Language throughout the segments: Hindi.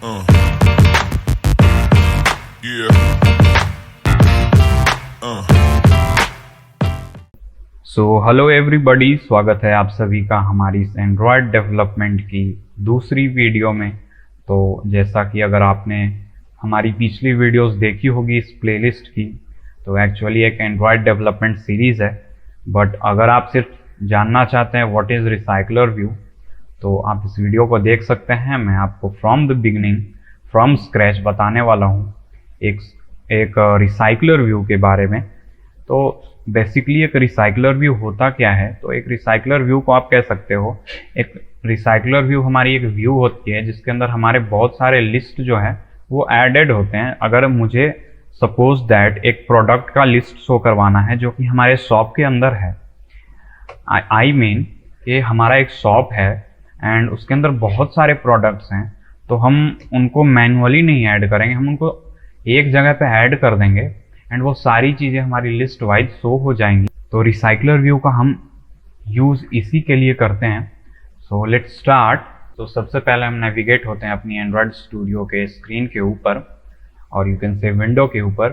Uh, yeah. हेलो एवरीबॉडी, स्वागत है आप सभी का हमारी इस एंड्रॉयड डेवलपमेंट की दूसरी वीडियो में। तो जैसा कि अगर आपने हमारी पिछली वीडियोस देखी होगी इस प्लेलिस्ट की, तो एक्चुअली एक एंड्रॉयड डेवलपमेंट सीरीज़ है। बट अगर आप सिर्फ जानना चाहते हैं व्हाट इज़ रिसाइकलर व्यू, तो आप इस वीडियो को देख सकते हैं। मैं आपको from the beginning, from scratch बताने वाला हूँ एक रिसाइकलर व्यू के बारे में। तो बेसिकली एक रिसाइकलर व्यू होता क्या है? तो एक रिसाइकलर व्यू को आप कह सकते हो, एक रिसाइकलर व्यू हमारी एक व्यू होती है जिसके अंदर हमारे बहुत सारे लिस्ट जो है वो एडेड होते हैं। अगर मुझे सपोज दैट एक प्रोडक्ट का लिस्ट शो करवाना है जो कि हमारे शॉप के अंदर है, आई मीन कि हमारा एक शॉप है एंड उसके अंदर बहुत सारे प्रोडक्ट्स हैं, तो हम उनको मैनुअली नहीं ऐड करेंगे, हम उनको एक जगह पे ऐड कर देंगे एंड वो सारी चीज़ें हमारी लिस्ट वाइज शो हो जाएंगी। तो रिसाइकलर व्यू का हम यूज़ इसी के लिए करते हैं। So let's start. तो सबसे पहले हम नेविगेट होते हैं अपनी एंड्रॉयड स्टूडियो के स्क्रीन के ऊपर, और यू कैन से विंडो के ऊपर।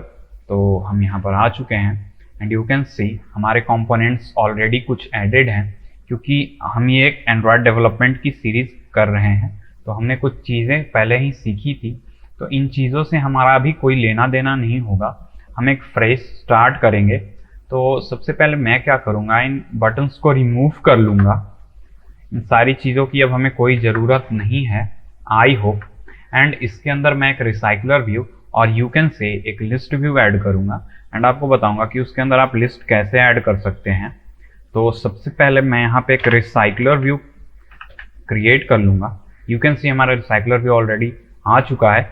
तो हम यहाँ पर आ चुके हैं एंड यू कैन सी हमारे कंपोनेंट्स ऑलरेडी कुछ एडेड हैं, क्योंकि हम ये एक एंड्रॉयड डेवलपमेंट की सीरीज़ कर रहे हैं। तो हमने कुछ चीज़ें पहले ही सीखी थी, तो इन चीज़ों से हमारा अभी कोई लेना देना नहीं होगा। हम एक फ्रेश स्टार्ट करेंगे। तो सबसे पहले मैं क्या करूँगा, इन बटन्स को रिमूव कर लूँगा। इन सारी चीज़ों की अब हमें कोई ज़रूरत नहीं है, आई होप। एंड इसके अंदर मैं एक रिसाइकलर व्यू और यू कैन से एक लिस्ट व्यू ऐड करूँगा एंड आपको बताऊँगा कि उसके अंदर आप लिस्ट कैसे ऐड कर सकते हैं। तो सबसे पहले मैं यहाँ पे एक रिसाइकलर व्यू क्रिएट कर लूँगा। यू कैन सी हमारा रिसाइकलर व्यू ऑलरेडी आ चुका है।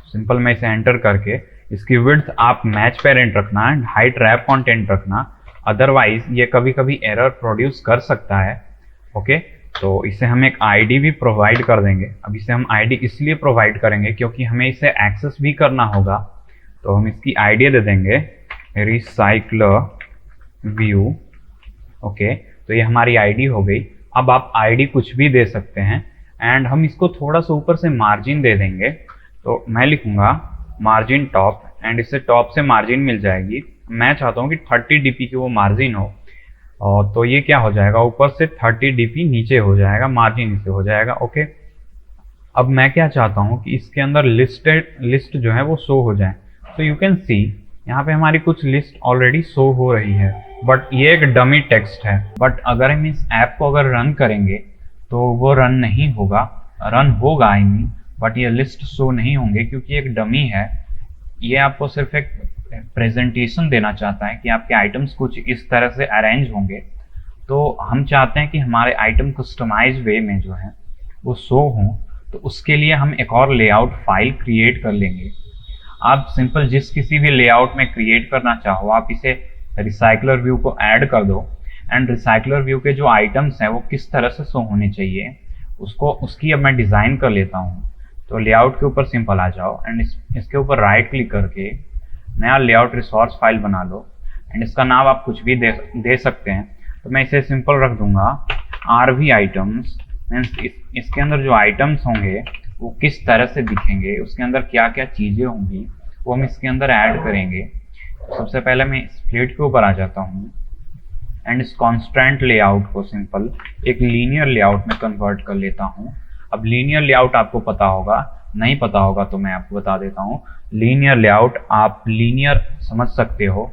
सिंपल मैं इसे एंटर करके इसकी विड्थ आप मैच पेरेंट रखना एंड हाइट रैप कंटेंट रखना, अदरवाइज ये कभी कभी एरर प्रोड्यूस कर सकता है। ओके, तो इसे हम एक आईडी भी प्रोवाइड कर देंगे। अब इसे हम आईडी इसलिए प्रोवाइड करेंगे क्योंकि हमें इसे एक्सेस भी करना होगा। तो हम इसकी आईडी दे देंगे रिसाइकलर व्यू। ओके, तो ये हमारी आईडी हो गई। अब आप आईडी कुछ भी दे सकते हैं एंड हम इसको थोड़ा सा ऊपर से मार्जिन दे देंगे। तो मैं लिखूंगा मार्जिन टॉप एंड इससे टॉप से मार्जिन मिल जाएगी। मैं चाहता हूँ कि 30 dp की वो मार्जिन हो, और तो ये क्या हो जाएगा, ऊपर से 30 dp नीचे हो जाएगा, मार्जिन इसे हो जाएगा। ओके, अब मैं क्या चाहता हूँ कि इसके अंदर लिस्ट जो है वो शो हो जाए। तो यू कैन सी यहाँ पे हमारी कुछ लिस्ट ऑलरेडी शो हो रही है, बट ये एक डमी टेक्स्ट है। बट अगर हम इस ऐप को अगर रन करेंगे तो वो रन नहीं होगा, रन होगा आई मीन, बट ये लिस्ट शो नहीं होंगे क्योंकि एक डमी है। ये आपको सिर्फ एक प्रेजेंटेशन देना चाहता है कि आपके आइटम्स कुछ इस तरह से अरेंज होंगे। तो हम चाहते हैं कि हमारे आइटम कस्टमाइज वे में जो है वो शो हों, तो उसके लिए हम एक और लेआउट फाइल क्रिएट कर लेंगे। आप सिंपल जिस किसी भी लेआउट में क्रिएट करना चाहो, आप इसे रिसाइकलर व्यू को ऐड कर दो एंड रिसाइकलर व्यू के जो आइटम्स हैं वो किस तरह से शो होने चाहिए उसकी अब मैं डिज़ाइन कर लेता हूँ। तो लेआउट के ऊपर सिंपल आ जाओ एंड इसके ऊपर राइट क्लिक करके नया लेआउट रिसोर्स फाइल बना लो एंड इसका नाम आप कुछ भी दे सकते हैं। तो मैं इसे सिंपल रख दूंगा आरवी आइटम्स। मीन्स इसके अंदर जो आइटम्स होंगे वो किस तरह से दिखेंगे, उसके अंदर क्या क्या चीज़ें होंगी वो हम इसके अंदर ऐड करेंगे। तो सबसे पहले मैं स्प्लिट के ऊपर आ जाता हूँ एंड इस कॉन्स्टेंट लेआउट को सिंपल एक लीनियर लेआउट में कन्वर्ट कर लेता हूँ। अब लीनियर लेआउट आपको पता होगा, नहीं पता होगा तो मैं आपको बता देता हूँ। लीनियर लेआउट आप लीनियर समझ सकते हो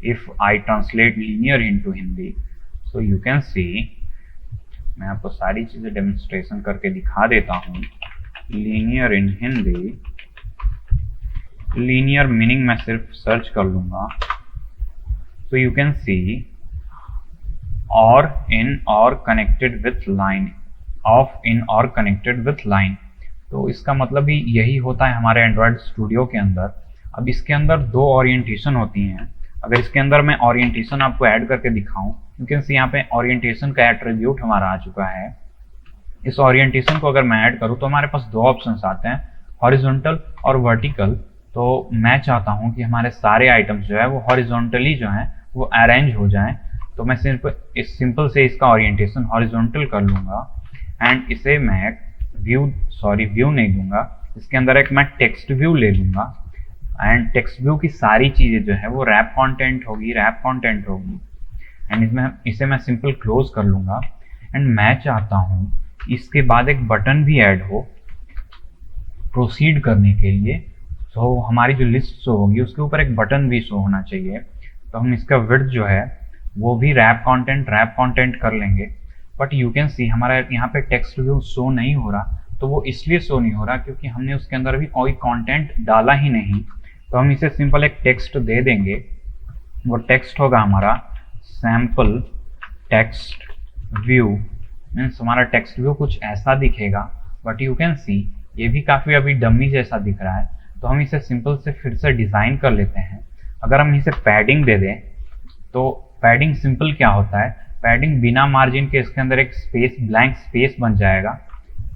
if I translate linear into Hindi. So you can सी, मैं आपको सारी चीज़ें डेमोन्स्ट्रेशन करके दिखा देता हूँ। लीनियर इन हिंदी, लीनियर मीनिंग मैं सिर्फ सर्च कर लूँगा। सो यू कैन सी और इन और कनेक्टेड विथ लाइन, ऑफ इन और कनेक्टेड विथ लाइन। तो इसका मतलब ही यही होता है हमारे एंड्रॉयड स्टूडियो के अंदर। अब इसके अंदर दो ओरिएंटेशन होती हैं। अगर इसके अंदर मैं ओरिएंटेशन आपको ऐड करके दिखाऊं, क्योंकि यहाँ पे ओरिएंटेशन का एट्रीब्यूट हमारा आ चुका है। इस ओरिएंटेशन को अगर मैं ऐड करूँ तो हमारे पास दो ऑप्शंस आते हैं, हॉरिजॉन्टल और वर्टिकल। तो मैं चाहता हूँ कि हमारे सारे आइटम्स जो है वो हॉरिजॉन्टली जो है वो अरेंज हो जाएं। तो मैं सिंपल से इसका ओरिएंटेशन हॉरिजॉन्टल कर लूँगा एंड इसे मैं व्यू नहीं दूंगा, इसके अंदर एक मैं टेक्स्ट व्यू ले लूँगा एंड टेक्स्ट व्यू की सारी चीज़ें जो है वो रैप कंटेंट होगी, एंड इसमें इसे मैं सिंपल क्लोज कर लूँगा। एंड मैं चाहता हूँ इसके बाद एक बटन भी ऐड हो प्रोसीड करने के लिए। तो हमारी जो लिस्ट शो होगी उसके ऊपर एक बटन भी शो होना चाहिए। तो हम इसका विड्थ जो है वो भी रैप कंटेंट कर लेंगे। बट यू कैन सी हमारा यहाँ पे टेक्स्ट व्यू शो नहीं हो रहा। तो वो इसलिए शो नहीं हो रहा क्योंकि हमने उसके अंदर भी कोई कंटेंट डाला ही नहीं। तो हम इसे सिंपल एक टेक्स्ट दे देंगे। वो टेक्स्ट होगा हमारा सैम्पल टेक्स्ट व्यू। मीन्स हमारा टेक्स्ट व्यू कुछ ऐसा दिखेगा। बट यू कैन सी ये भी काफ़ी अभी डमी जैसा दिख रहा है। तो हम इसे सिंपल से फिर से डिज़ाइन कर लेते हैं। अगर हम इसे पैडिंग दे दें तो पैडिंग सिंपल क्या होता है, पैडिंग बिना मार्जिन के इसके अंदर एक स्पेस, ब्लैंक स्पेस बन जाएगा।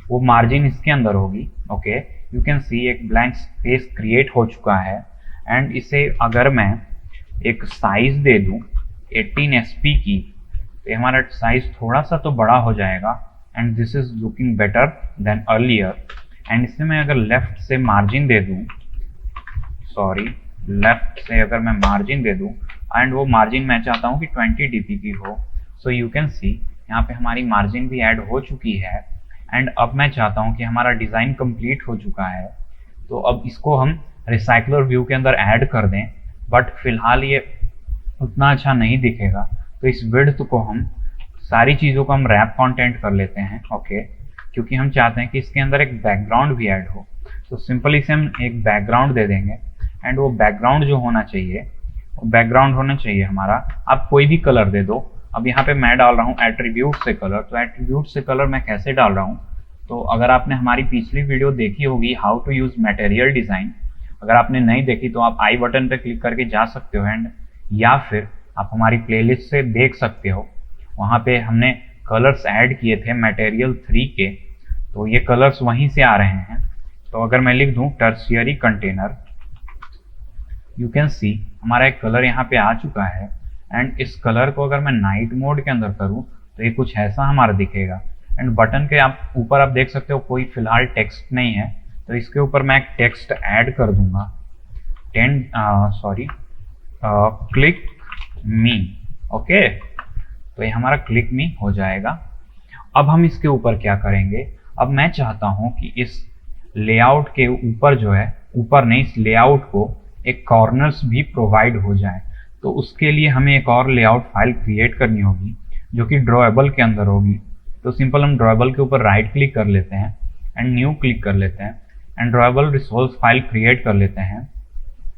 वो मार्जिन इसके अंदर होगी। ओके, यू कैन सी एक ब्लैंक स्पेस क्रिएट हो चुका है। एंड इसे अगर मैं एक साइज दे दूं 18 SP की, तो हमारा साइज थोड़ा सा तो बड़ा हो जाएगा। And this is looking better than earlier. And इसमें मैं अगर लेफ्ट से मार्जिन दे दूं, लेफ्ट से अगर मैं मार्जिन दे दूं एंड वो मार्जिन मैं चाहता हूं कि 20 dp की हो। सो यू कैन सी यहाँ पे हमारी मार्जिन भी ऐड हो चुकी है। एंड अब मैं चाहता हूँ कि हमारा डिज़ाइन कंप्लीट हो चुका है। तो अब इसको हम रिसाइकलर व्यू के अंदर ऐड कर दें। बट फिलहाल ये उतना अच्छा नहीं दिखेगा। तो इस विड्थ को हम सारी चीज़ों को हम रैप कंटेंट कर लेते हैं। ओके, क्योंकि हम चाहते हैं कि इसके अंदर एक बैकग्राउंड भी ऐड हो। तो सिंपली से हम एक बैकग्राउंड दे देंगे। एंड वो बैकग्राउंड जो होना चाहिए, वो बैकग्राउंड होना चाहिए हमारा, आप कोई भी कलर दे दो। अब यहाँ पे मैं डाल रहा हूँ एट्रीब्यूट से कलर। तो एट्रीब्यूट से कलर मैं कैसे डाल रहा हूँ, तो अगर आपने हमारी पिछली वीडियो देखी होगी how to use material design, अगर आपने नहीं देखी तो आप आई बटन पे क्लिक करके जा सकते हो। एंड या फिर आप हमारी प्लेलिस्ट से देख सकते हो, वहाँ पे हमने कलर्स ऐड किए थे मटेरियल 3 के। तो ये कलर्स वहीं से आ रहे हैं। तो अगर मैं लिख दूँ टर्शियरी कंटेनर, यू कैन सी हमारा एक कलर यहाँ पे आ चुका है। एंड इस कलर को अगर मैं नाइट मोड के अंदर करूँ तो ये कुछ ऐसा हमारा दिखेगा। एंड बटन के आप ऊपर आप देख सकते हो कोई फिलहाल टेक्स्ट नहीं है। तो इसके ऊपर मैं एक टेक्स्ट ऐड कर दूंगा, क्लिक मी। ओके, तो ये हमारा क्लिक मी हो जाएगा। अब हम इसके ऊपर क्या करेंगे, अब मैं चाहता हूँ कि इस लेआउट के ऊपर जो है, ऊपर नहीं, इस लेआउट को एक कॉर्नर्स भी प्रोवाइड हो जाए। तो उसके लिए हमें एक और लेआउट फाइल क्रिएट करनी होगी जो कि ड्रॉएबल के अंदर होगी। तो सिंपल हम ड्रॉएबल के ऊपर राइट क्लिक कर लेते हैं एंड न्यू क्लिक कर लेते हैं and drawable resource file create कर लेते हैं।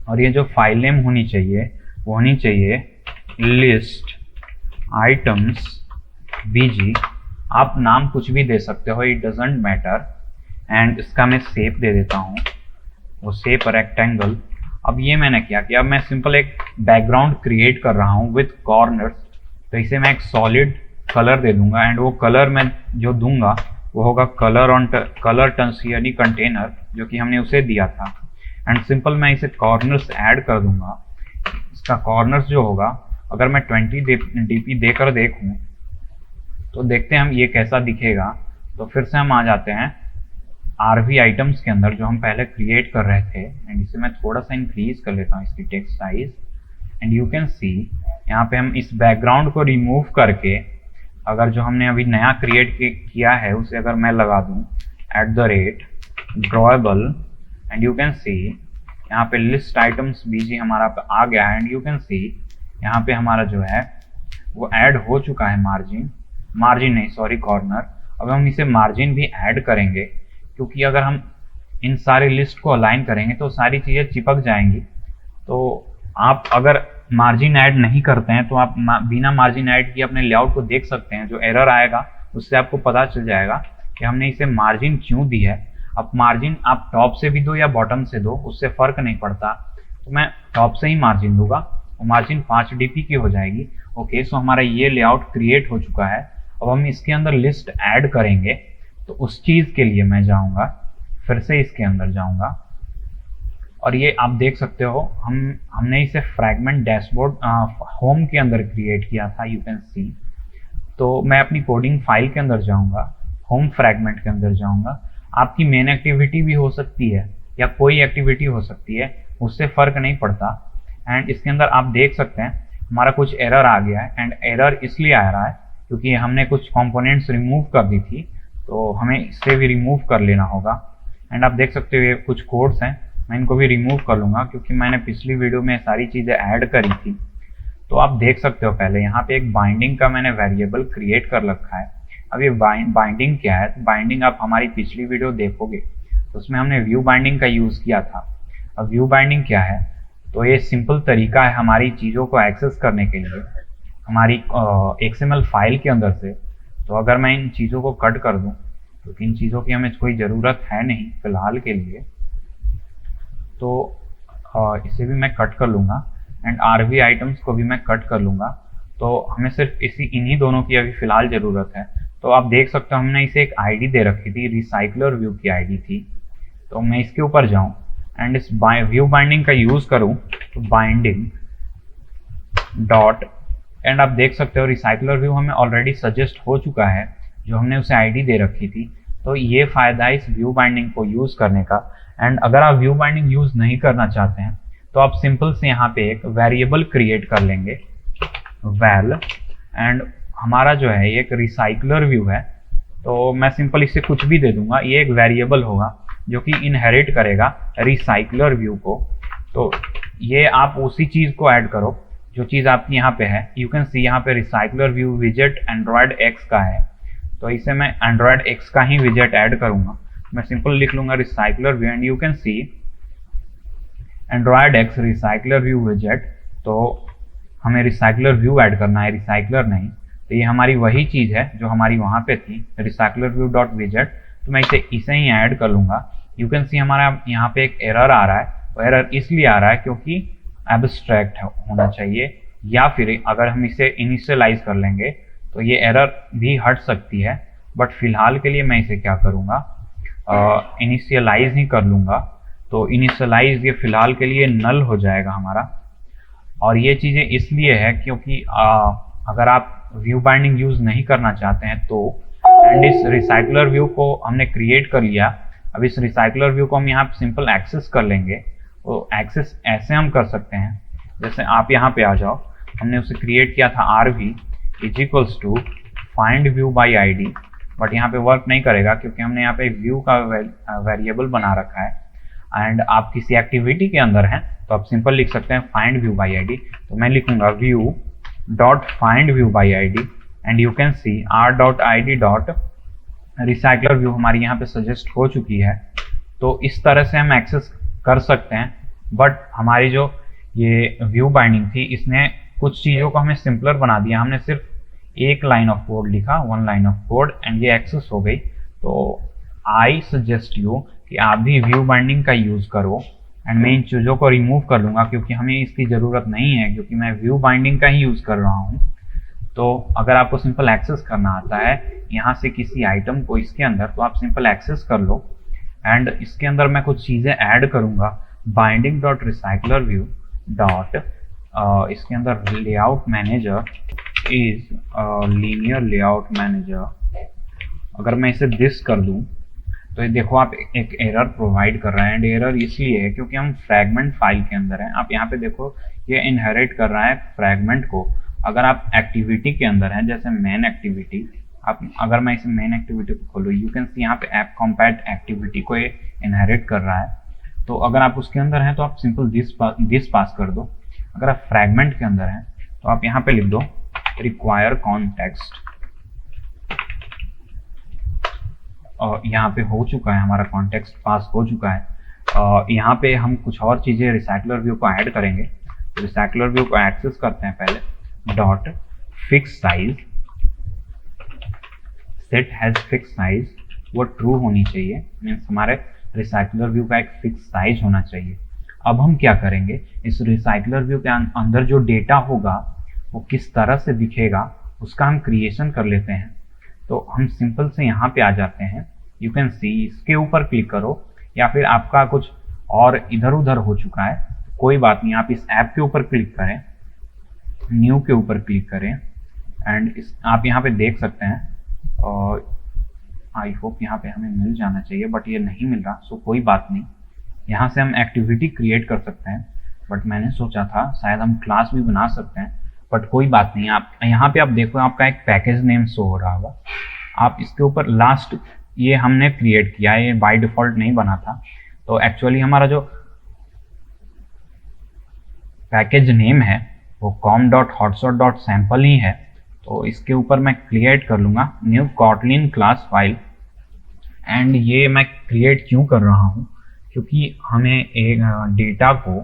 और ये जो फाइल नेम होनी चाहिए वो होनी चाहिए लिस्ट आइटम्स बीजी। आप नाम कुछ भी दे सकते हो, इट डजेंट मैटर। एंड इसका मैं शेप दे देता हूँ, वो शेप रेक्टेंगल। अब ये मैंने क्या किया, अब मैं सिंपल एक बैकग्राउंड क्रिएट कर रहा हूँ विथ कॉर्नर्स। तो इसे मैं एक सॉलिड कलर दे दूंगा। एंड वो कलर मैं जो दूंगा वो होगा कलर टर्शियरी कंटेनर, जो कि हमने उसे दिया था। एंड सिंपल मैं इसे कॉर्नर्स ऐड कर दूंगा। इसका कॉर्नर्स जो होगा, अगर मैं 20 dp देकर देखूं तो देखते हैं हम ये कैसा दिखेगा। तो फिर से हम आ जाते हैं RV आइटम्स के अंदर जो हम पहले क्रिएट कर रहे थे। एंड इसे मैं थोड़ा सा इंक्रीज कर लेता हूँ इसकी text size. And you can सी यहाँ पे हम इस बैकग्राउंड को रिमूव करके, अगर जो हमने अभी नया क्रिएट किया है उसे अगर मैं लगा दूँ @drawable, एंड यू कैन सी यहाँ पे लिस्ट आइटम्स बीजी हमारा पे आ गया है। एंड यू कैन सी यहाँ पे हमारा जो है वो ऐड हो चुका है कॉर्नर। अब हम इसे मार्जिन भी ऐड करेंगे, क्योंकि अगर हम इन सारे लिस्ट को अलाइन करेंगे तो सारी चीज़ें चिपक जाएंगी। तो आप अगर मार्जिन ऐड नहीं करते हैं तो आप बिना मार्जिन ऐड किए अपने लेआउट को देख सकते हैं। जो एरर आएगा उससे आपको पता चल जाएगा कि हमने इसे मार्जिन क्यों दी है। अब मार्जिन आप टॉप से भी दो या बॉटम से दो, उससे फ़र्क नहीं पड़ता। तो मैं टॉप से ही मार्जिन दूंगा, और मार्जिन 5 dp की हो जाएगी। ओके, सो हमारा ये लेआउट क्रिएट हो चुका है। अब हम इसके अंदर लिस्ट ऐड करेंगे। तो उस चीज़ के लिए मैं जाऊंगा, फिर से इसके अंदर जाऊंगा, और ये आप देख सकते हो हमने इसे फ्रैगमेंट डैशबोर्ड होम के अंदर क्रिएट किया था, यू कैन सी। तो मैं अपनी कोडिंग फाइल के अंदर जाऊंगा, होम फ्रैगमेंट के अंदर जाऊंगा, आपकी मेन एक्टिविटी भी हो सकती है या कोई एक्टिविटी हो सकती है, उससे फ़र्क नहीं पड़ता। एंड इसके अंदर आप देख सकते हैं हमारा कुछ एरर आ गया है, एंड एरर इसलिए आ रहा है क्योंकि हमने कुछ कंपोनेंट्स रिमूव कर दी थी, तो हमें इससे भी रिमूव कर लेना होगा। एंड आप देख सकते हो ये कुछ कोड्स हैं, मैं इनको भी रिमूव कर लूँगा क्योंकि मैंने पिछली वीडियो में सारी चीज़ें ऐड करी थी। तो आप देख सकते हो पहले यहाँ पे एक बाइंडिंग का मैंने वेरिएबल क्रिएट कर रखा है। अब ये बाइंडिंग क्या है? बाइंडिंग आप हमारी पिछली वीडियो देखोगे तो उसमें हमने व्यू बाइंडिंग का यूज़ किया था। अब व्यू बाइंडिंग क्या है? तो ये सिंपल तरीका है हमारी चीज़ों को एक्सेस करने के लिए हमारी XML फाइल के अंदर से। तो अगर मैं इन चीज़ों को कट कर दूं, क्योंकि इन चीज़ों की हमें कोई ज़रूरत है नहीं फिलहाल के लिए, तो इसे भी मैं कट कर लूँगा एंड RV आइटम्स को भी मैं कट कर लूँगा। तो हमें सिर्फ इन्हीं दोनों की अभी फ़िलहाल ज़रूरत है। तो आप देख सकते हो हमने इसे एक आईडी दे रखी थी, रिसाइकलर व्यू की आईडी थी। तो मैं इसके ऊपर जाऊँ एंड इस व्यू बाइंडिंग का यूज़ करूँ, तो बाइंडिंग डॉट, एंड आप देख सकते हो रिसाइकलर व्यू हमें ऑलरेडी सजेस्ट हो चुका है जो हमने उसे आईडी दे रखी थी। तो ये फ़ायदा है इस व्यू बाइंडिंग को यूज़ करने का। एंड अगर आप व्यू बाइंडिंग यूज़ नहीं करना चाहते हैं तो आप सिंपल से यहाँ पे एक वेरिएबल क्रिएट कर लेंगे, वैल, एंड हमारा जो है ये एक रिसाइकलर व्यू है, तो मैं सिंपल इसे कुछ भी दे दूंगा। ये एक वेरिएबल होगा जो कि इनहेरिट करेगा रिसाइकलर व्यू को। तो ये आप उसी चीज़ को ऐड करो जो चीज़ आपकी यहाँ पे है। यू कैन सी यहाँ पे रिसाइकलर व्यू विजेट एंड्रॉयड एक्स का है, तो इसे मैं एंड्रॉयड एक्स का ही विजेट ऐड करूँगा। मैं सिंपल लिख लूँगा recycler view and you can see Android X recycler view विजेट। तो हमें रिसाइकलर व्यू ऐड करना है, रिसाइकलर नहीं। तो ये हमारी वही चीज़ है जो हमारी वहाँ पे थी, रिसाइकलर व्यू डॉट विजेट। तो मैं इसे ही ऐड कर लूँगा। यू कैन सी हमारा यहाँ पे एक एरर आ रहा है, वो एरर इसलिए आ रहा है क्योंकि एब्स्ट्रैक्ट होना चाहिए, या फिर अगर हम इसे इनिशियलाइज कर लेंगे तो ये एरर भी हट सकती है। बट फिलहाल के लिए मैं इसे क्या करूँगा, इनिशियलाइज ही कर लूँगा। तो इनिशियलाइज ये फिलहाल के लिए नल हो जाएगा हमारा। और ये चीज़ें इसलिए है क्योंकि अगर आप व्यू बाइंडिंग यूज़ नहीं करना चाहते हैं तो, एंड इस रिसाइकलर व्यू को हमने क्रिएट कर लिया। अब इस रिसाइकलर व्यू को हम यहाँ सिंपल एक्सेस कर लेंगे। तो एक्सेस ऐसे हम कर सकते हैं, जैसे आप यहाँ पे आ जाओ, हमने उसे क्रिएट किया था RV is equals to find view by ID, but यहाँ पे वर्क नहीं करेगा क्योंकि हमने यहाँ पे व्यू का वेरिएबल बना रखा है। एंड आप किसी एक्टिविटी के अंदर हैं तो आप सिंपल लिख सकते हैं फाइंड व्यू बाई ID। तो मैं लिखूंगा view dot find view by ID and you can C r.id dot recycler view हमारी यहाँ पे सजेस्ट हो चुकी है। तो इस तरह से हम एक्सेस कर सकते हैं। बट हमारी जो ये व्यू बाइंडिंग थी इसने कुछ चीज़ों को हमें सिंपलर बना दिया। हमने सिर्फ एक लाइन ऑफ कोड लिखा, 1 लाइन ऑफ कोड, एंड ये एक्सेस हो गई। तो आई सजेस्ट यू कि आप भी व्यू बाइंडिंग का यूज़ करो। एंड मैं इन चीज़ों को रिमूव कर लूँगा क्योंकि हमें इसकी ज़रूरत नहीं है, क्योंकि मैं व्यू बाइंडिंग का ही यूज़ कर रहा हूँ। तो अगर आपको सिंपल एक्सेस करना आता है यहाँ से किसी आइटम को इसके अंदर, तो आप सिंपल एक्सेस कर लो। एंड इसके अंदर मैं कुछ चीज़ें ऐड करूँगा, binding dot recycler view dot, इसके अंदर layout manager is linear layout manager. अगर मैं इसे दिस कर दूं तो ये देखो आप एक एरर प्रोवाइड कर रहे हैं। एंड एरर इसलिए है क्योंकि हम फ्रैगमेंट फाइल के अंदर हैं। आप यहाँ पे देखो ये इनहेरिट कर रहा है फ्रैगमेंट को। अगर आप एक्टिविटी के अंदर हैं, जैसे मेन एक्टिविटी, आप अगर मैं इसे मेन एक्टिविटी को खोलूँ, यू कैन सी यहाँ पे ऐप कॉम्पैट एक्टिविटी को ये इनहेरिट कर रहा है। तो अगर आप उसके अंदर हैं तो आप सिंपल दिस पास कर दो। अगर आप फ्रैगमेंट के अंदर हैं तो आप यहाँ पे लिख दो रिक्वायर कॉन्टेक्स्ट। और यहाँ पे हो चुका है, हमारा कॉन्टेक्स्ट पास हो चुका है। यहाँ पे हम कुछ और चीज़ें रिसाइकलर व्यू को ऐड करेंगे। तो रिसाइकलर व्यू को एक्सेस करते हैं पहले, dot fix size, set has fix size, वो ट्रू होनी चाहिए, मीन्स हमारे रिसाइकलर व्यू का एक फिक्स साइज होना चाहिए। अब हम क्या करेंगे, इस रिसाइकलर व्यू के अंदर जो डेटा होगा वो किस तरह से दिखेगा उसका हम क्रिएशन कर लेते हैं। तो हम सिंपल से यहाँ पे आ जाते हैं, यू कैन सी, इसके ऊपर क्लिक करो, या फिर आपका कुछ और इधर उधर हो चुका है, कोई बात नहीं, आप इस ऐप के ऊपर क्लिक करें, न्यू के ऊपर क्लिक करें, एंड आप यहाँ पे देख सकते हैं और आई होप यहाँ पे हमें मिल जाना चाहिए, बट ये नहीं मिल रहा, सो कोई बात नहीं। यहाँ से हम एक्टिविटी क्रिएट कर सकते हैं, बट मैंने सोचा था शायद हम क्लास भी बना सकते हैं, बट कोई बात नहीं। आप यहाँ पे आप देखो, आपका एक पैकेज नेम शो हो रहा होगा। आप इसके ऊपर लास्ट, ये हमने क्रिएट किया है, ये बाय डिफॉल्ट नहीं बना था। तो एक्चुअली हमारा जो पैकेज नेम है वो com.hotshot.sample ही है। तो इसके ऊपर मैं क्रिएट कर लूँगा new Kotlin class file. And ये मैं क्रिएट क्यों कर रहा हूँ, क्योंकि हमें एक डेटा को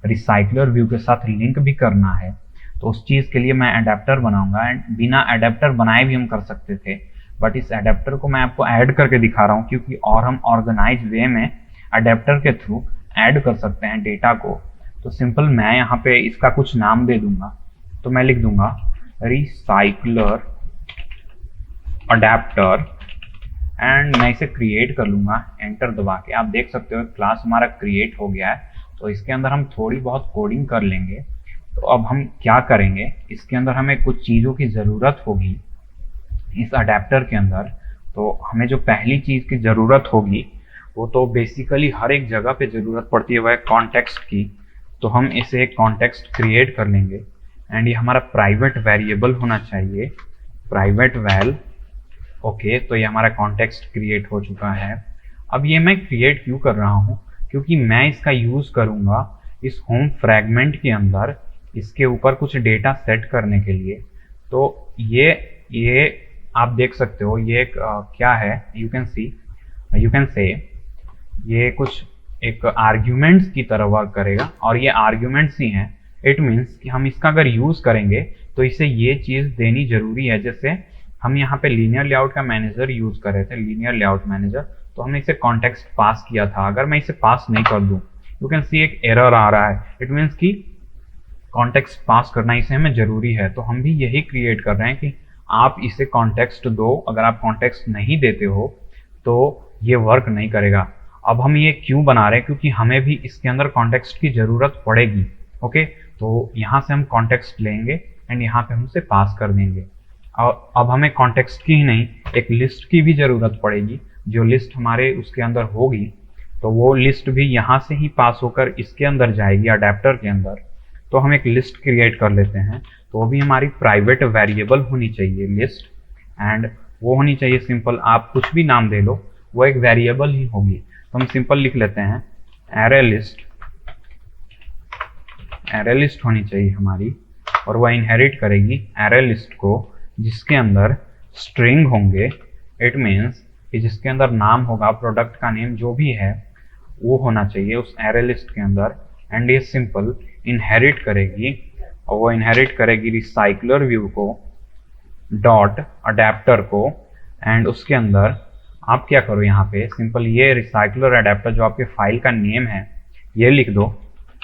रिसाइकलर व्यू के साथ लिंक भी करना है। तो उस चीज़ के लिए मैं अडेप्टर बनाऊंगा। एंड बिना अडेप्टर बनाए भी हम कर सकते थे, बट इस अडेप्टर को मैं आपको ऐड करके दिखा रहा हूँ, क्योंकि और हम ऑर्गेनाइज वे में अडेप्टर के थ्रू ऐड कर सकते हैं डेटा को। तो सिंपल मैं यहाँ पे इसका कुछ नाम दे दूंगा। तो मैं लिख दूंगा रिसाइकलर अडेप्टर एंड मैं इसे क्रिएट कर लूँगा एंटर दबा के। आप देख सकते हो क्लास हमारा क्रिएट हो गया है। तो इसके अंदर हम थोड़ी बहुत कोडिंग कर लेंगे। तो अब हम क्या करेंगे, इसके अंदर हमें कुछ चीज़ों की ज़रूरत होगी इस अडेप्टर के अंदर। तो हमें जो पहली चीज़ की ज़रूरत होगी वो तो बेसिकली हर एक जगह पे ज़रूरत पड़ती है, वह है कॉन्टेक्स्ट की। तो हम इसे एक कॉन्टेक्स्ट क्रिएट कर लेंगे एंड ये हमारा प्राइवेट वेरिएबल होना चाहिए, प्राइवेट वैल। ओके, तो ये हमारा कॉन्टेक्स्ट क्रिएट हो चुका है। अब ये मैं क्रिएट क्यों कर रहा हूँ, क्योंकि मैं इसका यूज़ करूँगा इस होम फ्रैगमेंट के अंदर इसके ऊपर कुछ डेटा सेट करने के लिए। तो ये आप देख सकते हो, ये एक क्या है, यू कैन से ये कुछ एक आर्ग्यूमेंट्स की तरह वर्क करेगा और ये आर्ग्यूमेंट्स ही हैं। इट मीन्स कि हम इसका अगर यूज़ करेंगे तो इसे ये चीज़ देनी जरूरी है। जैसे हम यहाँ पे लीनियर लेआउट का मैनेजर यूज़ कर रहे थे, लीनियर लेआउट मैनेजर, तो हमने इसे कॉन्टेक्स्ट पास किया था। अगर मैं इसे पास नहीं कर दूँ, यू कैन सी एक एरर आ रहा है। इट मीन्स कि कॉन्टेक्स्ट पास करना इसे हमें ज़रूरी है। तो हम भी यही क्रिएट कर रहे हैं कि आप इसे कॉन्टेक्स्ट दो। अगर आप कॉन्टेक्स्ट नहीं देते हो तो ये वर्क नहीं करेगा। अब हम ये क्यों बना रहे हैं, क्योंकि हमें भी इसके अंदर कॉन्टेक्स्ट की ज़रूरत पड़ेगी। ओके, तो यहाँ से हम कॉन्टेक्स्ट लेंगे एंड यहाँ पे हम उसे पास कर देंगे। और अब हमें कॉन्टेक्स्ट की ही नहीं, एक लिस्ट की भी ज़रूरत पड़ेगी। जो लिस्ट हमारे उसके अंदर होगी तो वो लिस्ट भी यहाँ से ही पास होकर इसके अंदर जाएगी, अडेप्टर के अंदर। तो हम एक लिस्ट क्रिएट कर लेते हैं। तो वो भी हमारी प्राइवेट वेरिएबल होनी चाहिए लिस्ट, एंड वो होनी चाहिए सिंपल, आप कुछ भी नाम दे लो, वो एक वेरिएबल ही होगी। तो हम सिंपल लिख लेते हैं एरे लिस्ट। एरे लिस्ट होनी चाहिए हमारी, और वह इनहेरिट करेगी एरे लिस्ट को जिसके अंदर स्ट्रिंग होंगे। इट मीन्स कि जिसके अंदर नाम होगा, प्रोडक्ट का नेम जो भी है वो होना चाहिए उस एरे लिस्ट के अंदर। एंड ये सिंपल इनहेरिट करेगी, और वो इनहेरिट करेगी रिसाइकलर व्यू को, डॉट अडेप्टर को। एंड उसके अंदर आप क्या करो, यहाँ पे सिंपल ये रिसाइकलर अडेप्टर जो आपके फाइल का नेम है ये लिख दो,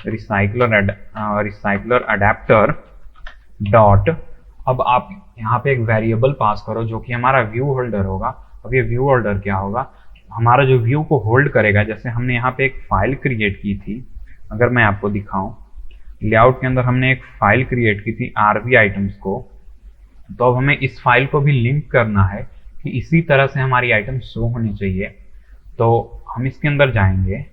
रिसाइकलर अडेप्टर डॉट। अब आप यहाँ पे एक वेरिएबल पास करो जो कि हमारा व्यू होल्डर होगा। अब ये व्यू होल्डर क्या होगा, हमारा जो व्यू को होल्ड करेगा। जैसे हमने यहाँ पे एक फाइल क्रिएट की थी, अगर मैं आपको दिखाऊं, लेआउट के अंदर हमने एक फाइल क्रिएट की थी RV आइटम्स को। तो अब हमें इस फाइल को भी लिंक करना है कि इसी तरह से हमारी आइटम शो होनी चाहिए। तो हम इसके अंदर जाएंगे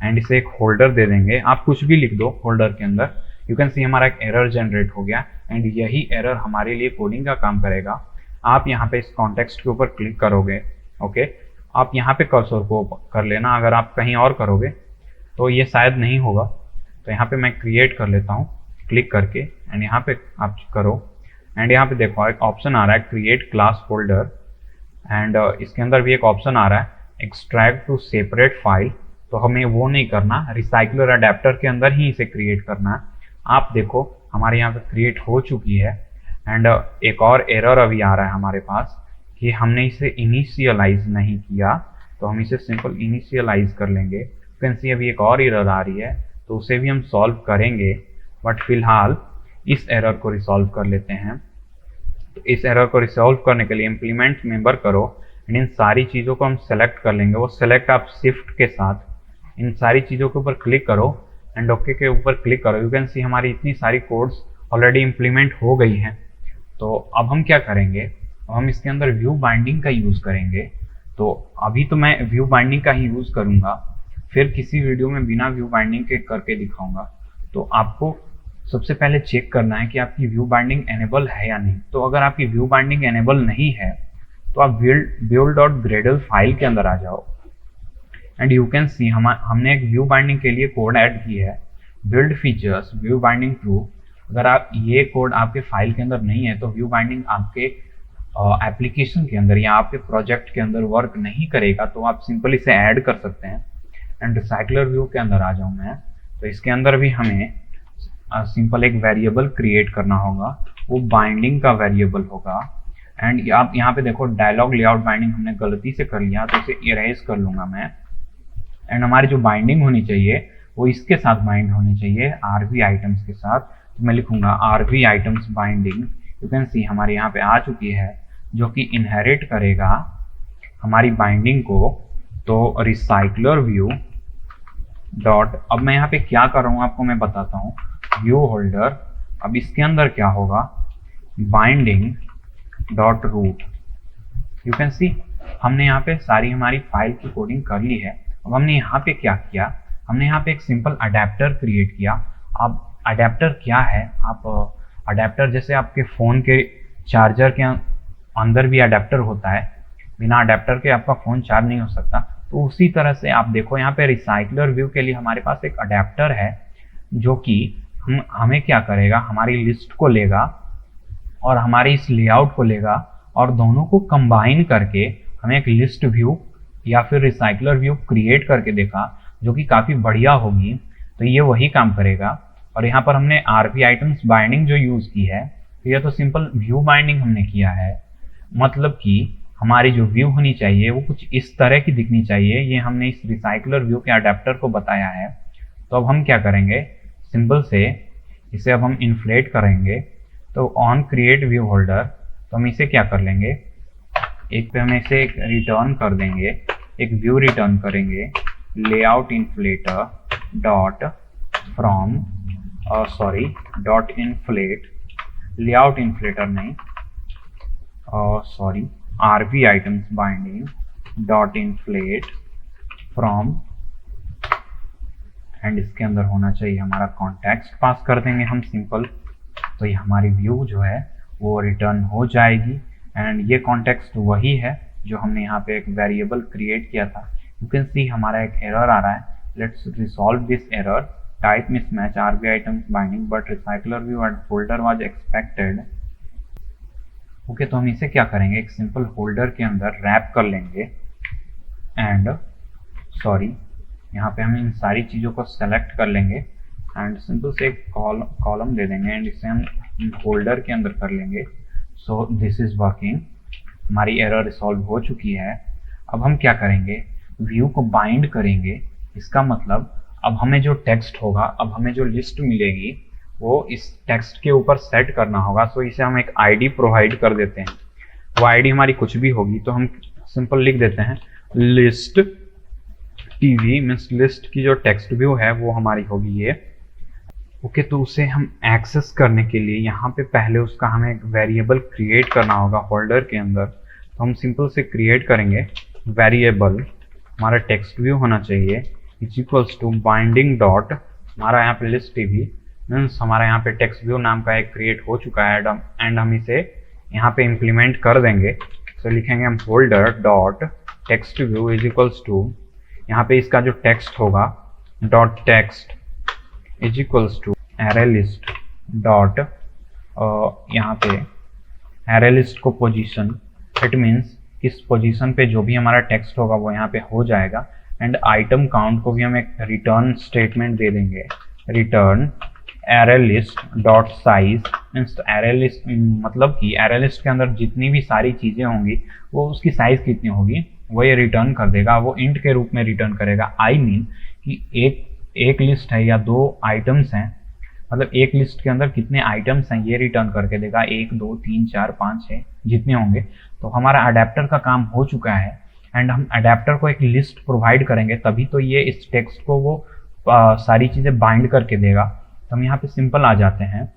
एंड इसे एक होल्डर दे देंगे। आप कुछ भी लिख दो होल्डर के अंदर। यू कैन सी हमारा एक एरर जनरेट हो गया, एंड यही एरर हमारे लिए कोडिंग का काम करेगा। आप यहाँ पे इस कॉन्टेक्स्ट के ऊपर क्लिक करोगे। ओके, आप यहाँ पे कर्सर को कर लेना, अगर आप कहीं और करोगे तो ये शायद नहीं होगा। तो यहाँ पे मैं क्रिएट कर लेता हूँ क्लिक करके, एंड यहाँ पे आप करो, एंड यहाँ पे देखो एक ऑप्शन आ रहा है क्रिएट क्लास फोल्डर। एंड इसके अंदर भी एक ऑप्शन आ रहा है एक्सट्रैक्ट टू सेपरेट फाइल। तो हमें वो नहीं करना, रिसाइकलर अडेप्टर के अंदर ही इसे क्रिएट करना है। आप देखो हमारे यहाँ पे क्रिएट हो चुकी है। एंड एक और एरर अभी आ रहा है हमारे पास कि हमने इसे इनिशियलाइज नहीं किया। तो हम इसे सिंपल इनिशियलाइज कर लेंगे। कैन सी अभी एक और एरर आ रही है, तो उसे भी हम सॉल्व करेंगे, बट फिलहाल इस एरर को रिसॉल्व कर लेते हैं। तो इस एरर को रिसॉल्व करने के लिए इम्प्लीमेंट मेंबर करो, एंड इन सारी चीज़ों को हम सेलेक्ट कर लेंगे। वो सेलेक्ट आप शिफ्ट के साथ इन सारी चीज़ों के ऊपर क्लिक करो एंड ओके के ऊपर क्लिक करो। यू कैन सी हमारी इतनी सारी कोड्स ऑलरेडी इम्प्लीमेंट हो गई हैं। तो अब हम क्या करेंगे, अब हम इसके अंदर व्यू बाइंडिंग का यूज़ करेंगे। तो अभी तो मैं व्यू बाइंडिंग का ही यूज़ करूँगा, फिर किसी वीडियो में बिना व्यू बाइंडिंग के करके दिखाऊंगा। तो आपको सबसे पहले चेक करना है कि आपकी व्यू बाइंडिंग एनेबल है या नहीं। तो अगर आपकी व्यू बाइंडिंग एनेबल नहीं है तो आप build.gradle फाइल के अंदर आ जाओ एंड यू कैन सी हमने एक व्यू बाइंडिंग के लिए कोड ऐड की है, build features view binding true. अगर आप ये कोड आपके फाइल के अंदर नहीं है तो व्यू बाइंडिंग आपके एप्लीकेशन के अंदर या आपके प्रोजेक्ट के अंदर वर्क नहीं करेगा। तो आप सिंपल इसे ऐड कर सकते हैं। एंड रिसाइकलर व्यू के अंदर आ जाऊँ मैं, तो इसके अंदर भी हमें सिंपल एक वेरिएबल क्रिएट करना होगा, वो बाइंडिंग का वेरिएबल होगा। एंड आप यहाँ पे देखो डायलॉग लेआउट बाइंडिंग हमने गलती से कर लिया, तो इसे इरेज कर लूंगा मैं। एंड हमारी जो बाइंडिंग होनी चाहिए वो इसके साथ बाइंड होनी चाहिए, आरवी आइटम्स के साथ। तो मैं लिखूंगा RV items binding. You can see हमारे यहाँ पे आ चुकी है, जो कि इनहेरिट करेगा हमारी बाइंडिंग को। तो रिसाइकलर व्यू डॉट, अब मैं यहाँ पे क्या कर रहा हूँ आपको मैं बताता हूँ। व्यू होल्डर, अब इसके अंदर क्या होगा, binding dot root. You can see हमने यहाँ पे सारी हमारी फाइल की कोडिंग कर ली है। अब हमने यहाँ पे क्या किया, हमने यहाँ पे एक सिंपल अडेप्टर क्रिएट किया। अब अडेप्टर क्या है, आप अडेप्टर जैसे आपके फ़ोन के चार्जर के अंदर भी अडेप्टर होता है, बिना अडेप्टर के आपका फ़ोन चार्ज नहीं हो सकता। तो उसी तरह से आप देखो यहाँ पे रिसाइकलर व्यू के लिए हमारे पास एक अडेप्टर है, जो कि हमें क्या करेगा, हमारी लिस्ट को लेगा और हमारे इस लेआउट को लेगा और दोनों को कंबाइन करके हमें एक लिस्ट व्यू या फिर रिसाइकलर व्यू क्रिएट करके देखा, जो कि काफ़ी बढ़िया होगी। तो ये वही काम करेगा। और यहाँ पर हमने आरवी आइटम्स बाइंडिंग जो यूज़ की है, तो ये तो सिंपल व्यू बाइंडिंग हमने किया है। मतलब कि हमारी जो व्यू होनी चाहिए वो कुछ इस तरह की दिखनी चाहिए। ये हमने इस रिसाइकलर व्यू के अडेप्टर को बताया है। तो अब हम क्या करेंगे, सिंपल से इसे अब हम इन्फ्लेट करेंगे। तो ऑन क्रिएट व्यू होल्डर, तो हम इसे क्या कर लेंगे, एक पे हम इसे एक रिटर्न कर देंगे, एक व्यू रिटर्न करेंगे, layout inflater dot from dot inflate, layout inflater नहीं RV items binding dot inflate from, and इसके अंदर होना चाहिए हमारा कॉन्टेक्स्ट पास कर देंगे हम सिंपल। तो ये हमारी व्यू जो है वो रिटर्न हो जाएगी। एंड ये कॉन्टेक्स्ट वही है जो हमने यहाँ पे एक वेरिएबल क्रिएट किया था। यू कैन सी हमारा एक एरर आ रहा है, let's resolve this error. Type mismatch RV items binding but recycler view and holder was expected. Okay, तो हम इसे क्या करेंगे, एक सिंपल होल्डर के अंदर रैप कर लेंगे। एंड यहाँ पे हम इन सारी चीज़ों को सेलेक्ट कर लेंगे एंड सिंपल से एक कॉलम दे देंगे एंड इसे हम होल्डर के अंदर कर लेंगे। सो दिस इज वर्किंग, हमारी एरर रिसॉल्व हो चुकी है। अब हम क्या करेंगे, व्यू को बाइंड करेंगे। इसका मतलब अब हमें जो टेक्स्ट होगा, अब हमें जो लिस्ट मिलेगी वो इस टेक्स्ट के ऊपर सेट करना होगा। सो इसे हम एक आईडी प्रोवाइड कर देते हैं। वो आईडी हमारी कुछ भी होगी, तो हम सिंपल लिख देते हैं लिस्ट टीवी, मीन्स लिस्ट की जो टेक्स्ट व्यू है वो हमारी होगी ये। ओके, तो उसे हम एक्सेस करने के लिए यहाँ पे पहले उसका हमें एक वेरिएबल क्रिएट करना होगा होल्डर के अंदर। तो हम सिंपल से क्रिएट करेंगे वेरिएबल, हमारा टेक्स्ट व्यू होना चाहिए is equals to binding dot, हमारा यहाँ पे लिस्ट टीवी मीन्स हमारा यहाँ पे टेक्स्ट व्यू नाम का एक क्रिएट हो चुका है। एंड हम इसे यहाँ पे इम्प्लीमेंट कर देंगे। तो लिखेंगे हम holder dot text view is equals to, यहाँ पे इसका जो टेक्स्ट होगा dot text is equals to array list dot, यहाँ पे एरे लिस्ट को पोजीशन, इट मीन्स किस पोजीशन पे जो भी हमारा टेक्स्ट होगा वो यहाँ पे हो जाएगा। एंड आइटम काउंट को भी हम एक रिटर्न स्टेटमेंट दे देंगे, return array list dot size. Means array list मतलब कि एरे लिस्ट के अंदर जितनी भी सारी चीज़ें होंगी वो उसकी साइज कितनी होगी वो ये रिटर्न कर देगा, वो इंट के रूप में रिटर्न करेगा। आई मीन कि एक लिस्ट है या दो आइटम्स हैं, मतलब एक लिस्ट के अंदर कितने आइटम्स हैं ये रिटर्न करके देगा, 1 2 3 4 5 6 जितने होंगे। तो हमारा अडेप्टर का काम हो चुका है। एंड हम अडेप्टर को एक लिस्ट प्रोवाइड करेंगे तभी तो ये इस टेक्स्ट को वो सारी चीज़ें बाइंड करके देगा। तो हम यहाँ पे सिंपल आ जाते हैं।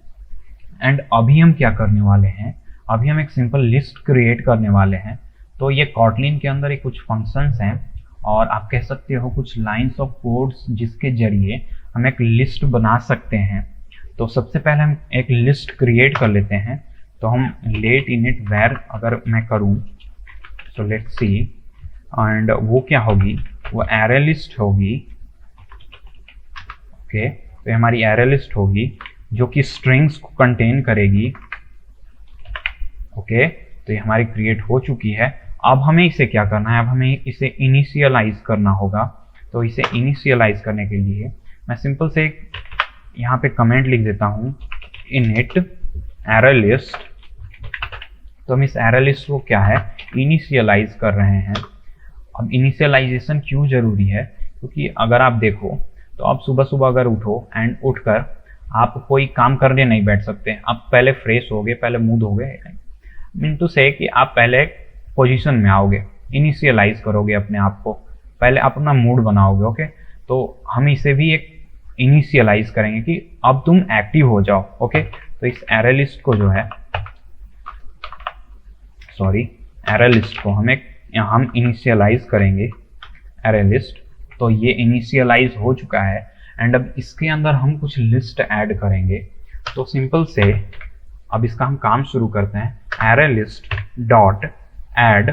एंड अभी हम क्या करने वाले हैं, अभी हम एक सिंपल लिस्ट क्रिएट करने वाले हैं। तो ये कॉटलिन के अंदर एक कुछ फंक्शंस हैं और आप कह सकते हो कुछ लाइंस ऑफ कोड्स जिसके जरिए हम एक लिस्ट बना सकते हैं। तो सबसे पहले हम एक लिस्ट क्रिएट कर लेते हैं। तो हम लेट इनिट वेर अगर मैं करूं तो लेट्स सी, एंड वो क्या होगी, वो एरे लिस्ट होगी। ओके, तो ये हमारी एरे लिस्ट होगी जो कि स्ट्रिंग्स को कंटेन करेगी। ओके, तो ये हमारी क्रिएट हो चुकी है। अब हमें इसे क्या करना है, अब हमें इसे इनिशियलाइज करना होगा। तो इसे इनिशियलाइज करने के लिए मैं सिंपल से यहाँ पे कमेंट लिख देता हूँ, इनिट एरे लिस्ट। तो हम इस एरे लिस्ट को क्या है, इनिशियलाइज कर रहे हैं। अब इनिशियलाइजेशन क्यों जरूरी है, क्योंकि अगर आप देखो तो आप सुबह सुबह अगर उठो एंड उठकर आप कोई काम करने नहीं बैठ सकते। आप पहले फ्रेश हो गए, पहले मुंह धो गए, मीन टू से कि आप पहले पोजीशन में आओगे, इनिशियलाइज करोगे अपने आप को, पहले अपना मूड बनाओगे। ओके, तो हम इसे भी एक इनिशियलाइज करेंगे कि अब तुम एक्टिव हो जाओ। ओके, तो इस एरे लिस्ट को जो है, सॉरी, एरे लिस्ट को हम इनिशियलाइज करेंगे एरे लिस्ट। तो ये इनिशियलाइज हो चुका है एंड अब इसके अंदर हम कुछ लिस्ट ऐड करेंगे। तो सिंपल से अब इसका हम काम शुरू करते हैं, array list dot add.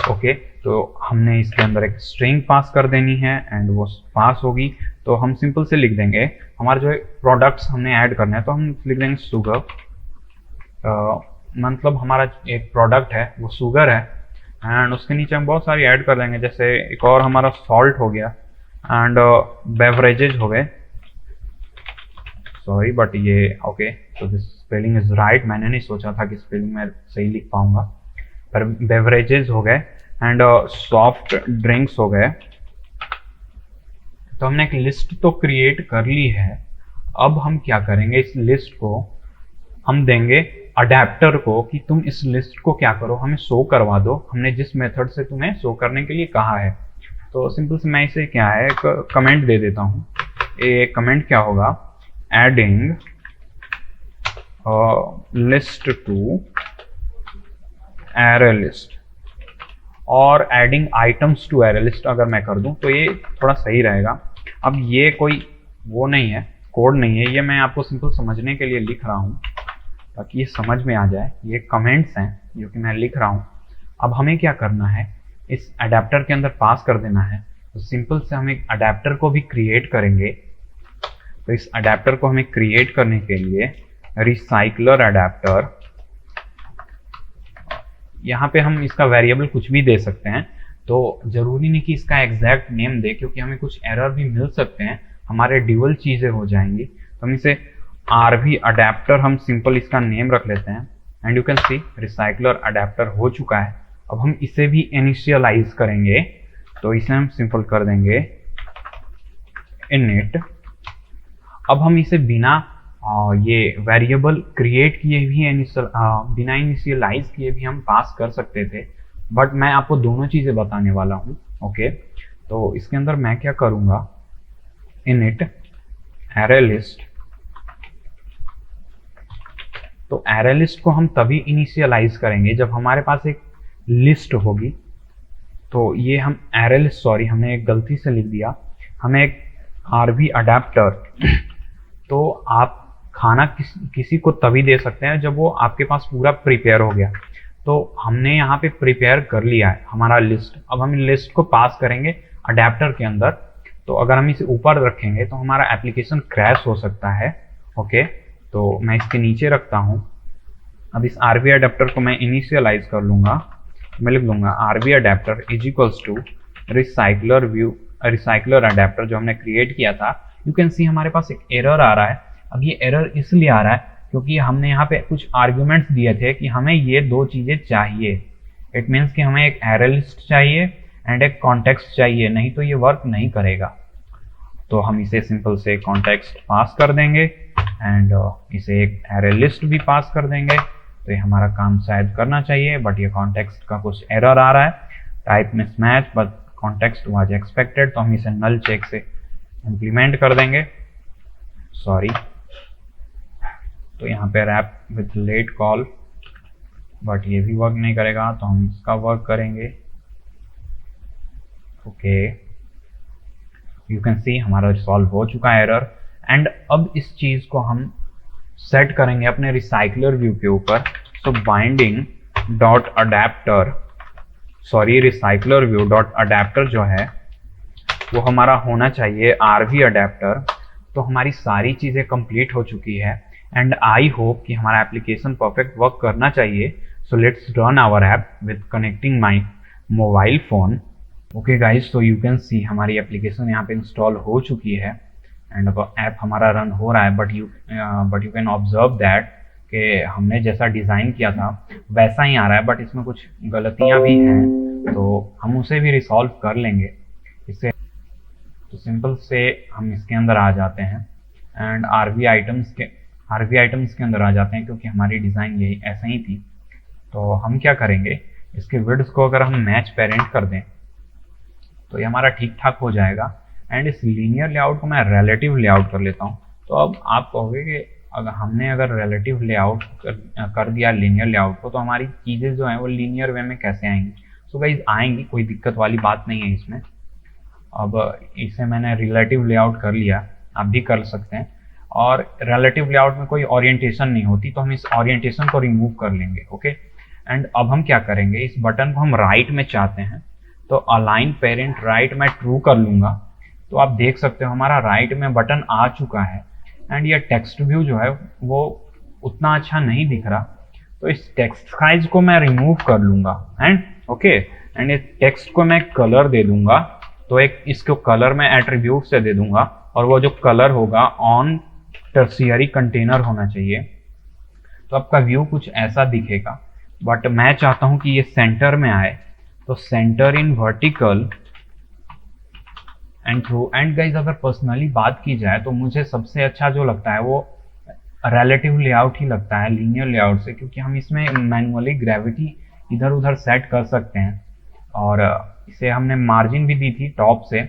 Okay, तो हमने इसके अंदर एक स्ट्रिंग पास कर देनी है एंड वो पास होगी। तो हम सिंपल से लिख देंगे हमारे जो प्रोडक्ट्स हमने ऐड करने हैं, तो हम लिख देंगे शुगर। मतलब हमारा एक प्रोडक्ट है वो शुगर है एंड उसके नीचे हम बहुत सारी ऐड कर देंगे, जैसे एक और हमारा सॉल्ट हो गया एंड बेवरेजेज हो गए। सॉरी बट ये ओके, तो दिस स्पेलिंग इज राइट। मैंने नहीं सोचा था कि स्पेलिंग मैं सही लिख पाऊंगा, पर बेवरेजेज हो गए एंड सॉफ्ट ड्रिंक्स हो गए। तो हमने एक लिस्ट तो क्रिएट कर ली है। अब हम क्या करेंगे, इस लिस्ट को हम देंगे अडेप्टर को कि तुम इस लिस्ट को क्या करो, हमें शो करवा दो, हमने जिस मेथड से तुम्हें शो करने के लिए कहा है। तो सिंपल से मैं इसे क्या है, एक कमेंट दे देता हूँ। ये कमेंट क्या होगा, adding list to array list और adding items to array list अगर मैं कर दूं तो ये थोड़ा सही रहेगा। अब ये कोई वो नहीं है, कोड नहीं है, ये मैं आपको सिंपल समझने के लिए लिख रहा हूँ ताकि ये समझ में आ जाए। ये कमेंट्स हैं जो कि मैं लिख रहा हूँ। अब हमें क्या करना है, इस अडेप्टर के अंदर पास कर देना है। तो सिंपल से हम एक अडेप्टर को भी क्रिएट करेंगे। तो इस अडेप्टर को हमें क्रिएट करने के लिए रिसाइकलर अडेप्टर, यहाँ पे हम इसका वेरिएबल कुछ भी दे सकते हैं। तो जरूरी नहीं कि इसका एग्जैक्ट नेम दे, क्योंकि हमें कुछ एरर भी मिल सकते हैं, हमारे ड्यूअल चीजें हो जाएंगी। तो हम इसे आरवी अडेप्टर, हम सिंपल इसका नेम रख लेते हैं and you can C recycler adapter हो चुका है। अब हम इसे भी इनिशियलाइज करेंगे। तो इसे हम सिंपल कर देंगे इनिट। अब हम इसे बिना ये वेरिएबल क्रिएट किए भी बिना इनिशियलाइज किए भी हम पास कर सकते थे, बट मैं आपको दोनों चीजें बताने वाला हूँ। ओके, तो इसके अंदर मैं क्या करूंगा, इनिट एरे लिस्ट। तो एरे लिस्ट को हम तभी इनिशियलाइज करेंगे जब हमारे पास एक लिस्ट होगी। तो ये हम एरे लिस्ट, सॉरी हमने एक गलती से लिख दिया, हमें एक आरवी अडेप्टर। तो आप खाना किसी को तभी दे सकते हैं जब वो आपके पास पूरा प्रिपेयर हो गया। तो हमने यहाँ पे प्रिपेयर कर लिया है हमारा लिस्ट। अब हम लिस्ट को पास करेंगे अडेप्टर के अंदर। तो अगर हम इसे ऊपर रखेंगे तो हमारा एप्लीकेशन क्रैश हो सकता है। ओके, तो मैं इसके नीचे रखता हूँ। अब इस आरवी अडेप्टर को मैं इनिशियलाइज कर लूंगा। मैं लिख दूंगा RV adapter is equals to recycler adapter जो हमने क्रिएट किया था। यू कैन सी हमारे पास एक एरर आ रहा है। अब ये एरर इसलिए आ रहा है क्योंकि हमने यहाँ पे कुछ आर्ग्यूमेंट्स दिए थे कि हमें ये दो चीजें चाहिए। इट मीन्स कि हमें एक एरे लिस्ट चाहिए एंड एक कॉन्टेक्स्ट चाहिए, नहीं तो ये वर्क नहीं करेगा। तो हम इसे सिंपल से कॉन्टेक्स्ट पास कर देंगे एंड इसे एक एरे लिस्ट भी पास कर देंगे। तो ये हमारा काम शायद करना चाहिए, बट ये कॉन्टेक्स्ट का कुछ एरर आ रहा है, type mismatch but context was expected. तो हम इसे नल चेक से इम्प्लीमेंट कर देंगे, सॉरी। तो यहाँ पे wrap with let call but ये भी वर्क नहीं करेगा, तो हम इसका वर्क करेंगे। ओके, यू कैन सी हमारा रिसॉल्व हो चुका है एरर। एंड अब इस चीज को हम सेट करेंगे अपने रिसाइकलर व्यू के ऊपर। So binding dot adapter, sorry recycler view dot adapter जो है वो हमारा होना चाहिए आरवी अडेप्टर। तो हमारी सारी चीज़ें कंप्लीट हो चुकी है एंड आई होप कि हमारा एप्लीकेशन परफेक्ट वर्क करना चाहिए। So let's run our app with connecting my mobile phone. Okay guys, तो यू कैन सी हमारी एप्लीकेशन यहाँ पे इंस्टॉल हो चुकी है एंड अब ऐप हमारा रन हो रहा है। But you can observe that कि हमने जैसा डिज़ाइन किया था वैसा ही आ रहा है, बट इसमें कुछ गलतियाँ भी हैं, तो हम उसे भी रिसॉल्व कर लेंगे इससे। तो सिंपल से हम इसके अंदर आ जाते हैं एंड आरवी आइटम्स के अंदर आ जाते हैं, क्योंकि हमारी डिज़ाइन यही ऐसा ही थी। तो हम क्या करेंगे, इसके विड्थ को अगर हम मैच पेरेंट कर दें तो ये हमारा ठीक ठाक हो जाएगा। एंड इस लीनियर लेआउट को मैं रिलेटिव लेआउट कर लेता हूँ। तो अब आप कहोगे कि अगर रिलेटिव लेआउट कर दिया लीनियर लेआउट को, तो हमारी चीज़ें जो हैं वो लीनियर वे में कैसे आएंगी। सो गाइस आएंगी, कोई दिक्कत वाली बात नहीं है इसमें। अब इसे मैंने रिलेटिव लेआउट कर लिया, आप भी कर सकते हैं। और रिलेटिव लेआउट में कोई ओरिएंटेशन नहीं होती, तो हम इस ओरिएंटेशन को रिमूव कर लेंगे। ओके, एंड अब हम क्या करेंगे, इस बटन को हम राइट में चाहते हैं, तो अलाइन पेरेंट राइट मैं ट्रू कर लूँगा। तो आप देख सकते हो हमारा राइट में बटन आ चुका है एंड ये टेक्स्ट व्यू जो है वो उतना अच्छा नहीं दिख रहा, तो इस टेक्स्ट साइज को मैं रिमूव कर लूँगा। एंड ओके, एंड इस टेक्स्ट को मैं कलर दे दूंगा। तो एक इसको कलर में एट्रीब्यूट से दे दूंगा, और वो जो कलर होगा ऑन टर्शियरी कंटेनर होना चाहिए। तो आपका व्यू कुछ ऐसा दिखेगा, बट मैं चाहता हूं कि ये सेंटर में आए, तो centre in vertical and through. And guys अगर पर्सनली बात की जाए तो मुझे सबसे अच्छा जो लगता है वो रिलेटिव लेआउट ही लगता है लीनियर लेआउट से, क्योंकि हम इसमें मैनुअली ग्रेविटी इधर उधर सेट कर सकते हैं। और इसे हमने मार्जिन भी दी थी टॉप से,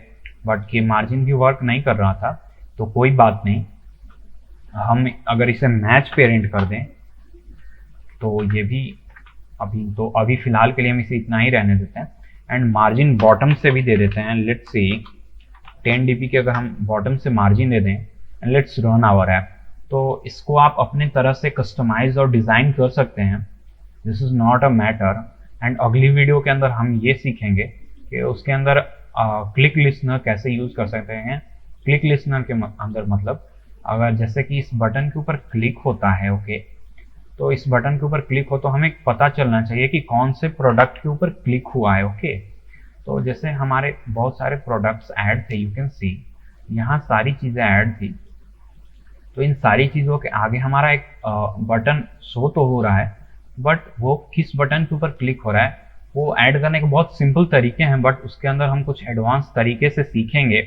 बट ये मार्जिन भी वर्क नहीं कर रहा था, तो कोई बात नहीं। हम अगर इसे मैच पेरेंट कर दें तो ये भी अभी फिलहाल के लिए हम इसे इतना ही रहने देते हैं। एंड मार्जिन बॉटम से भी दे देते हैं, लेट्स सी 10 dp के अगर हम बॉटम से मार्जिन दे दें and let's run our app. तो इसको आप अपने तरह से कस्टमाइज और डिज़ाइन कर सकते हैं, this is not a matter. And अगली वीडियो के अंदर हम ये सीखेंगे कि उसके अंदर क्लिक लिसनर कैसे यूज़ कर सकते हैं। क्लिक लिसनर के अंदर मतलब अगर जैसे कि इस बटन के ऊपर क्लिक होता है, ओके, तो इस बटन के ऊपर क्लिक हो तो हमें पता चलना चाहिए कि कौन से प्रोडक्ट के ऊपर क्लिक हुआ है। ओके, तो जैसे हमारे बहुत सारे प्रोडक्ट्स ऐड थे, यू कैन सी यहाँ सारी चीज़ें ऐड थी, तो इन सारी चीज़ों के आगे हमारा एक बटन शो तो हो रहा है, बट वो किस बटन के ऊपर क्लिक हो रहा है वो ऐड करने के बहुत सिंपल तरीके हैं, बट उसके अंदर हम कुछ एडवांस तरीके से सीखेंगे।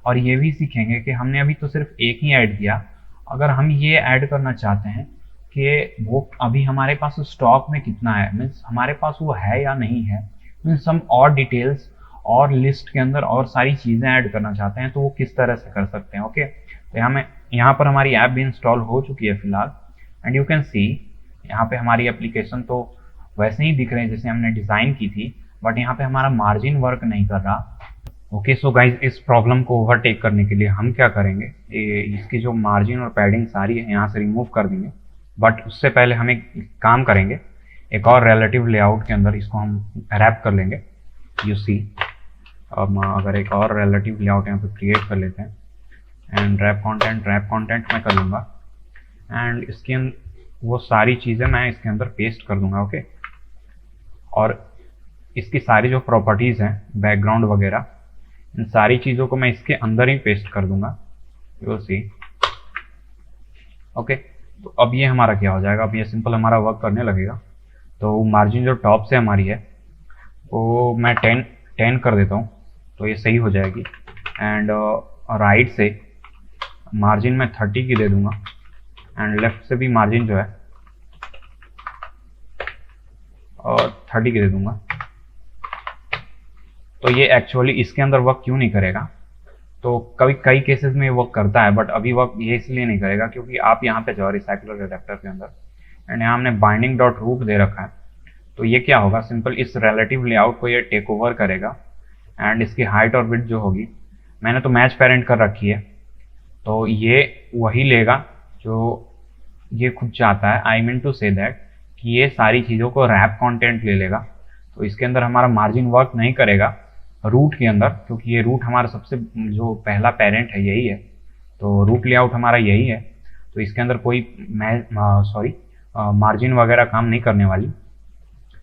और ये भी सीखेंगे कि हमने अभी तो सिर्फ एक ही ऐड किया, अगर हम ये ऐड करना चाहते हैं कि वो अभी हमारे पास स्टॉक में कितना है, मीन्स हमारे पास वो है या नहीं है, मीन्स हम और डिटेल्स और लिस्ट के अंदर और सारी चीज़ें ऐड करना चाहते हैं, तो वो किस तरह से कर सकते हैं। ओके, तो यहाँ पर हमारी ऐप भी इंस्टॉल हो चुकी है फिलहाल। एंड यू कैन सी यहाँ पे हमारी एप्लीकेशन तो वैसे ही दिख रहे हैं जैसे हमने डिज़ाइन की थी, बट यहाँ पे हमारा मार्जिन वर्क नहीं कर रहा। ओके, सो गाइज इस प्रॉब्लम को ओवरटेक करने के लिए हम क्या करेंगे, इसकी जो मार्जिन और पैडिंग सारी है यहाँ से रिमूव कर देंगे। बट उससे पहले हम एक काम करेंगे, एक और रिलेटिव लेआउट के अंदर इसको हम रैप कर लेंगे। यू सी, अब अगर एक और रिलेटिव लेआउट यहाँ पे क्रिएट कर लेते हैं एंड रैप कंटेंट मैं कर लूँगा एंड इसके वो सारी चीज़ें मैं इसके अंदर पेस्ट कर दूंगा। ओके, और इसकी सारी जो प्रॉपर्टीज़ हैं, बैकग्राउंड वगैरह, इन सारी चीज़ों को मैं इसके अंदर ही पेस्ट कर दूंगा। यू सी, ओके, तो अब ये हमारा क्या हो जाएगा, अब ये सिंपल हमारा वर्क करने लगेगा। तो मार्जिन जो टॉप से हमारी है वो मैं 10 कर देता हूँ, तो ये सही हो जाएगी। एंड राइट से मार्जिन मैं 30 की दे दूंगा एंड लेफ्ट से भी मार्जिन जो है और 30 की दे दूंगा। तो ये एक्चुअली इसके अंदर वर्क क्यों नहीं करेगा, तो कई केसेस में वर्क करता है, बट अभी वर्क ये इसलिए नहीं करेगा क्योंकि आप यहाँ पे जाओ रिसाइकलर एडेप्टर के अंदर एंड यहाँ हमने बाइंडिंग डॉट रूट दे रखा है। तो ये क्या होगा, सिंपल इस रिलेटिव लेआउट को ये टेक ओवर करेगा एंड इसकी हाइट और विड्थ जो होगी, मैंने तो मैच पेरेंट कर रखी है, तो ये वही लेगा जो ये खुद चाहता है। I mean to say that कि ये सारी चीज़ों को रैप कंटेंट ले लेगा, तो इसके अंदर हमारा मार्जिन वर्क नहीं करेगा रूट के अंदर, क्योंकि ये रूट हमारा सबसे जो पहला पेरेंट है यही है, तो रूट लेआउट हमारा यही है, तो इसके अंदर कोई मार्जिन वगैरह काम नहीं करने वाली।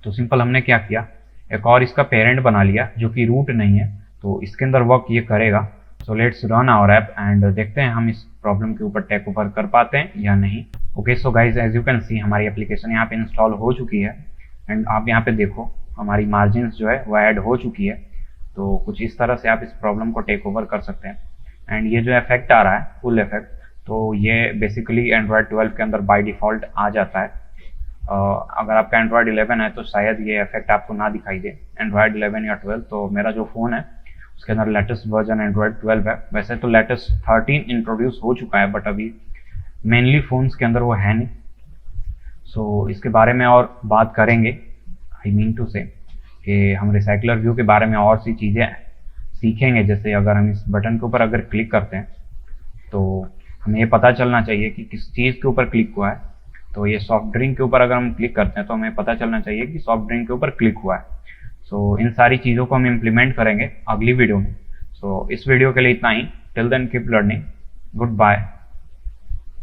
तो सिंपल हमने क्या किया, एक और इसका पेरेंट बना लिया जो कि रूट नहीं है, तो इसके अंदर वर्क ये करेगा। So let's run our app and देखते हैं हम इस प्रॉब्लम के ऊपर टेक ओवर कर पाते हैं या नहीं। Okay, so guys as you can see हमारी एप्लीकेशन यहाँ पे इंस्टॉल हो चुकी है एंड आप यहाँ पे देखो हमारी मार्जिन जो है वो ऐड हो चुकी है। तो कुछ इस तरह से आप इस प्रॉब्लम को टेक ओवर कर सकते हैं। एंड ये जो इफेक्ट आ रहा है फुल इफेक्ट, तो ये बेसिकली एंड्रॉयड 12 के अंदर बाय डिफ़ॉल्ट आ जाता है। अगर आपका एंड्रॉयड 11 है तो शायद ये इफेक्ट आपको ना दिखाई दे, एंड्रॉयड 11 या 12। तो मेरा जो फ़ोन है उसके अंदर लेटेस्ट वर्जन एंड्रॉयड 12 है। वैसे तो लेटेस्ट 13 इंट्रोड्यूस हो चुका है, बट अभी मेनली फ़ोन्स के अंदर वो है नहीं। सो इसके बारे में और बात करेंगे। आई मीन टू से कि हम रिसाइकलर व्यू के बारे में और सी चीज़ें सीखेंगे। जैसे अगर हम इस बटन के ऊपर अगर क्लिक करते हैं तो हमें ये पता चलना चाहिए कि किस चीज़ के ऊपर क्लिक हुआ है। तो ये सॉफ्ट ड्रिंक के ऊपर अगर हम क्लिक करते हैं तो हमें पता चलना चाहिए कि सॉफ्ट ड्रिंक के ऊपर क्लिक हुआ है। सो इन सारी चीज़ों को हम इम्प्लीमेंट करेंगे अगली वीडियो में। सो इस वीडियो के लिए इतना ही। Till then keep learning. Good bye.